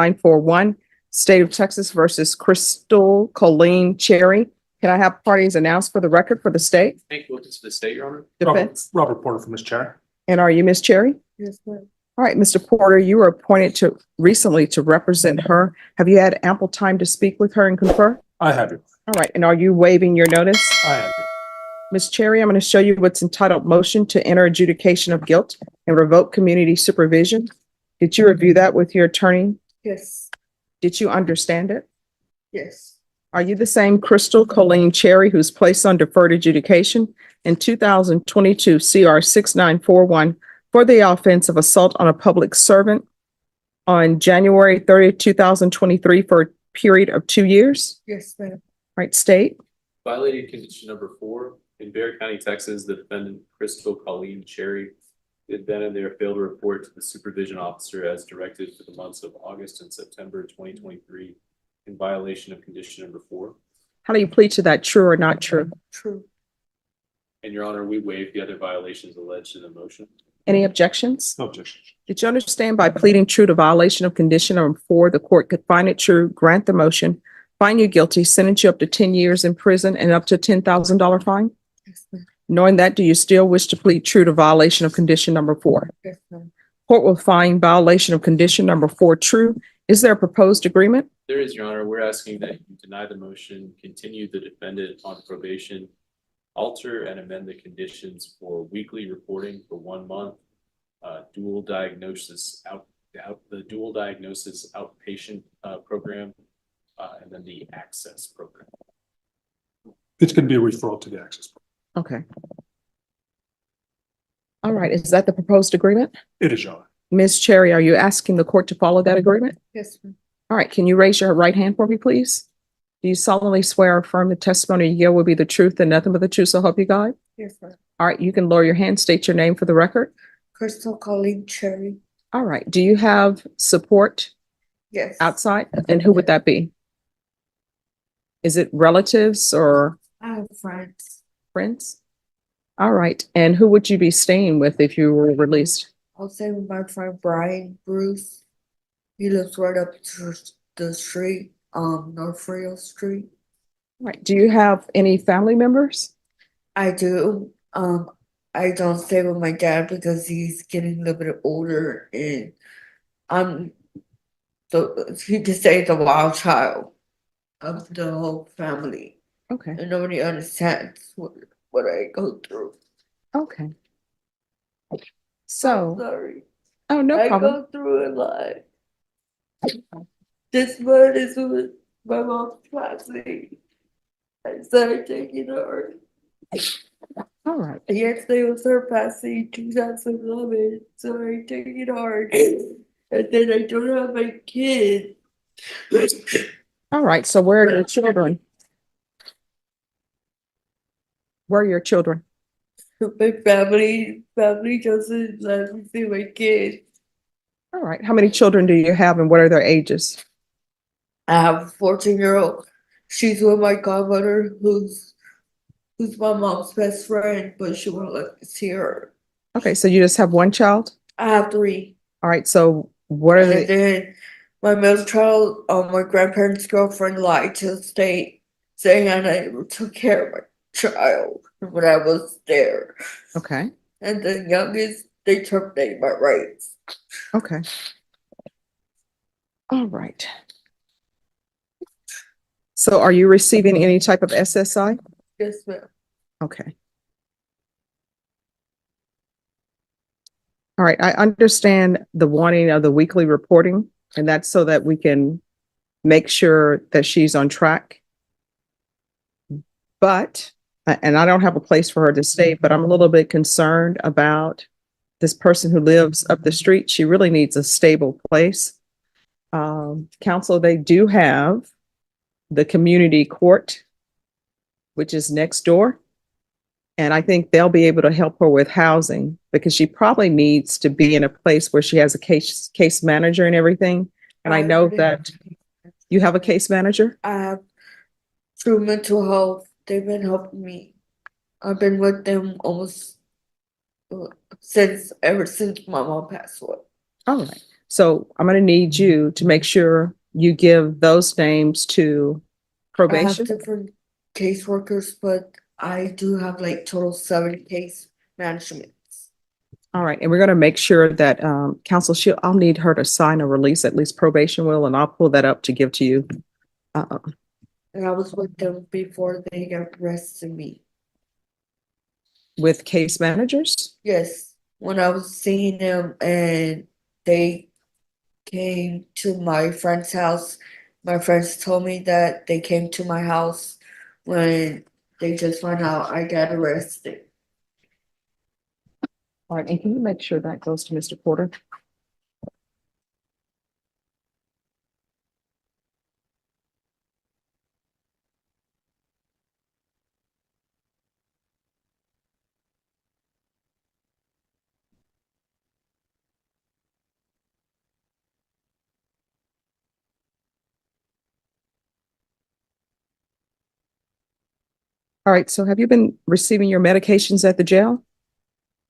941, State of Texas versus Crystal Colleen Cherry. Can I have parties announced for the record for the state? Thank you. Welcome to the state, Your Honor. Defense. Robert Porter for Ms. Chair. And are you Ms. Cherry? Yes, ma'am. All right, Mr. Porter, you were appointed recently to represent her. Have you had ample time to speak with her and confer? I have you. All right, and are you waiving your notice? I have you. Ms. Cherry, I'm going to show you what's entitled Motion to Enter Adjudication of Guilt and Revoke Community Supervision. Did you review that with your attorney? Yes, Did you understand it? yes, Are you the same Crystal Colleen Cherry who's placed on deferred adjudication in 2022 CR 6941 for the offense of assault on a public servant on January 30th, 2023 for a period of 2 years? yes, ma'am. Right, state? Violated condition number 4. In Bexar County, Texas, the defendant Crystal Colleen Cherry did then and there fail to report to the supervision officer as directed for the months of August and September 2023 in violation of condition number 4. How do you plead to that, true or not true? True. And Your Honor, we waive the other violations alleged in the motion. Any objections? No objection. Did you understand by pleading true to violation of condition number 4, the court could find it true, grant the motion, find you guilty, sentence you up to 10 years in prison and up to a $10,000 fine? Yes, ma'am. Knowing that, do you still wish to plead true to violation of condition number 4? Yes, ma'am. Court will find violation of condition number 4 true. Is there a proposed agreement? There is, Your Honor. We're asking that you deny the motion, continue the defendant on probation, alter and amend the conditions for weekly reporting for 1 month, dual diagnosis the dual diagnosis outpatient program, and then the access program. It's going to be a referral to the access. Okay. All right, is that the proposed agreement? It is, Your Honor. Ms. Cherry, are you asking the court to follow that agreement? Yes, ma'am. All right, can you raise your right hand for me, please? Do you solemnly swear or affirm the testimony you give will be the truth and nothing but the truth, so help you God? Yes, ma'am. All right, you can lower your hand, state your name for the record. Crystal Colleen Cherry. All right, do you have support Yes. outside? And who would that be? Is it relatives or I have friends. friends? All right, and who would you be staying with if you were released? I'll stay with my friend Brian Bruce. He lives right up the street, North Frio Street. All right, do you have any family members? I do. I don't stay with my dad because he's getting a little bit older and he just stays a wild child of the whole family. Okay, And nobody understands what I go through. okay. So, Sorry. oh, no I problem. go through a lot. This one is with my mom's classmate. I started taking her. All right, Yesterday was her passing 2011, so I take it hard. And then I don't have my kid. all right, so where are your children? Where are your children? My family doesn't let me see my kids. All right, how many children do you have and what are their ages? I have a 14-year-old. She's with my godmother, who's my mom's best friend, but she won't let me see her. Okay, so you just have one child? I have 3. All right, so what are And the, then my middle child, my grandparents' girlfriend lied to the state, saying I never took care of my child when I was there. okay, And the youngest, they terminated my rights. okay. All right. So are you receiving any type of SSI? Yes, ma'am. Okay. All right, I understand the wanting of the weekly reporting, and that's so that we can make sure that she's on track. But, and I don't have a place for her to stay, but I'm a little bit concerned about this person who lives up the street. She really needs a stable place. Council, they do have the community court, which is next door. And I think they'll be able to help her with housing because she probably needs to be in a place where she has a case manager and everything. And I know that you have a case manager. I have true mental health. They've been helping me. I've been with them almost ever since my mom passed away. All right. So I'm gonna need you to make sure you give those names to I have probation. different caseworkers, but I do have like total 7 case managements. All right, and we're gonna make sure that counsel, I'll need her to sign a release, at least probation will, and I'll pull that up to give to you. And I was with them before they arrested me. With case managers. Yes, when I was seeing them and they came to my friend's house, my friends told me that they came to my house when they just found out I got arrested. All right, and can you make sure that goes to Mr. Porter? All right, so have you been receiving your medications at the jail?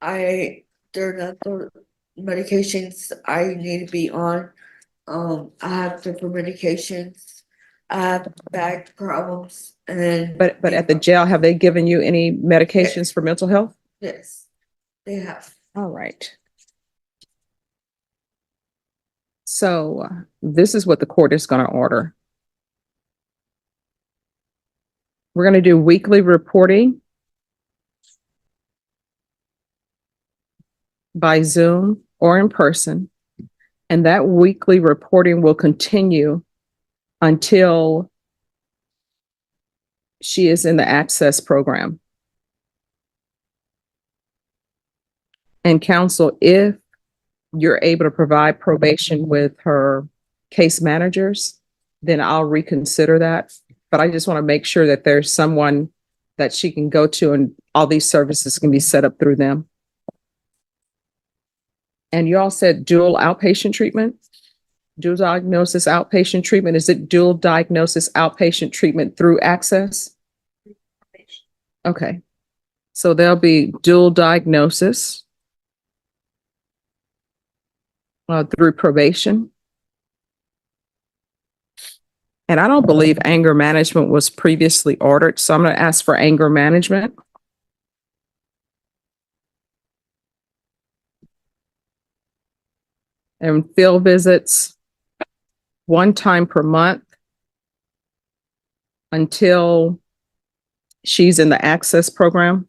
They're not the medications I need to be on. I have different medications. I have back problems and. But at the jail, have they given you any medications for mental health? Yes, they have. All right. So this is what the court is going to order. We're going to do weekly reporting by Zoom or in person. And that weekly reporting will continue until she is in the access program. And counsel, if you're able to provide probation with her case managers, then I'll reconsider that. But I just want to make sure that there's someone that she can go to and all these services can be set up through them. And you all said dual outpatient treatment? Dual diagnosis outpatient treatment. Is it dual diagnosis outpatient treatment through access? Okay. So there'll be dual diagnosis through probation. And I don't believe anger management was previously ordered, so I'm going to ask for anger management. And field visits 1 time per month until she's in the access program.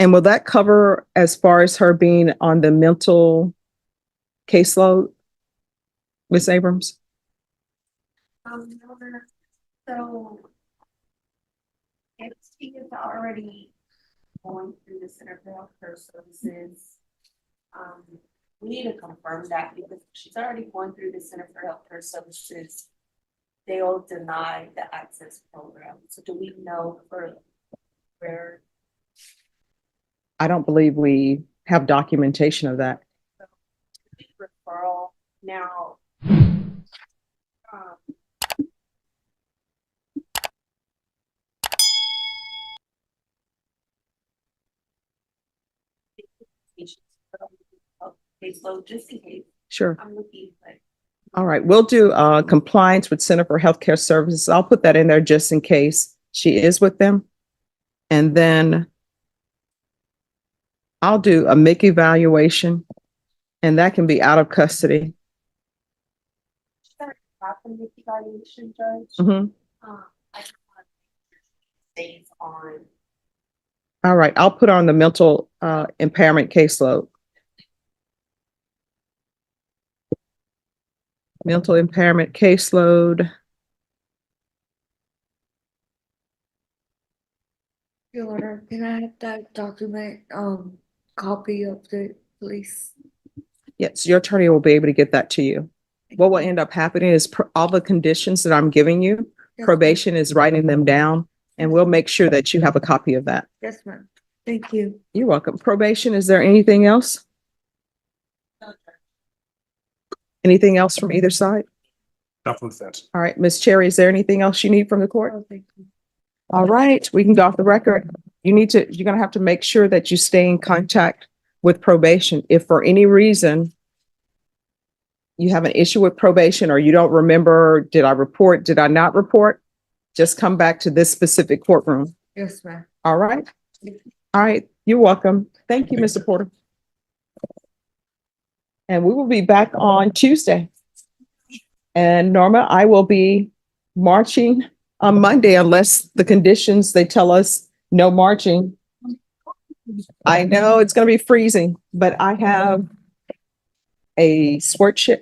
And will that cover as far as her being on the mental caseload, Ms. Abrams? No, so if she is already going through the Center for Healthcare Services, we need to confirm that because she's already going through the Center for Healthcare Services. They'll deny the access program. So do we know for where? I don't believe we have documentation of that. Referral now. Caseload just in case. Sure. I'm looking like. All right. We'll do compliance with Center for Healthcare Services. I'll put that in there just in case she is with them. And then I'll do a MIC evaluation, and that can be out of custody. She's already happened with the evaluation, Judge. Mhm. I just want to stays on. All right. I'll put on the mental impairment caseload. Mental impairment caseload. Your Honor, can I have that document, copy of the police? Yes, your attorney will be able to get that to you. What will end up happening is all the conditions that I'm giving you, Yes, probation is writing them down, and we'll make sure that you have a copy of that. Yes, ma'am. Thank you. You're welcome. Probation, is there anything else? Anything else from either side? Not from the fence. All right, Ms. Cherry, is there anything else you need from the court? Oh, thank you. All right, we can go off the record. You're gonna have to make sure that you stay in contact with probation. If for any reason you have an issue with probation or you don't remember, did I report, did I not report? Just come back to this specific courtroom. Yes, ma'am. All right? All right, you're welcome. Thank you, Mr. Porter. And we will be back on Tuesday. And Norma, I will be marching on Monday unless the conditions, they tell us no marching. I know it's going to be freezing, but I have a sweatshirt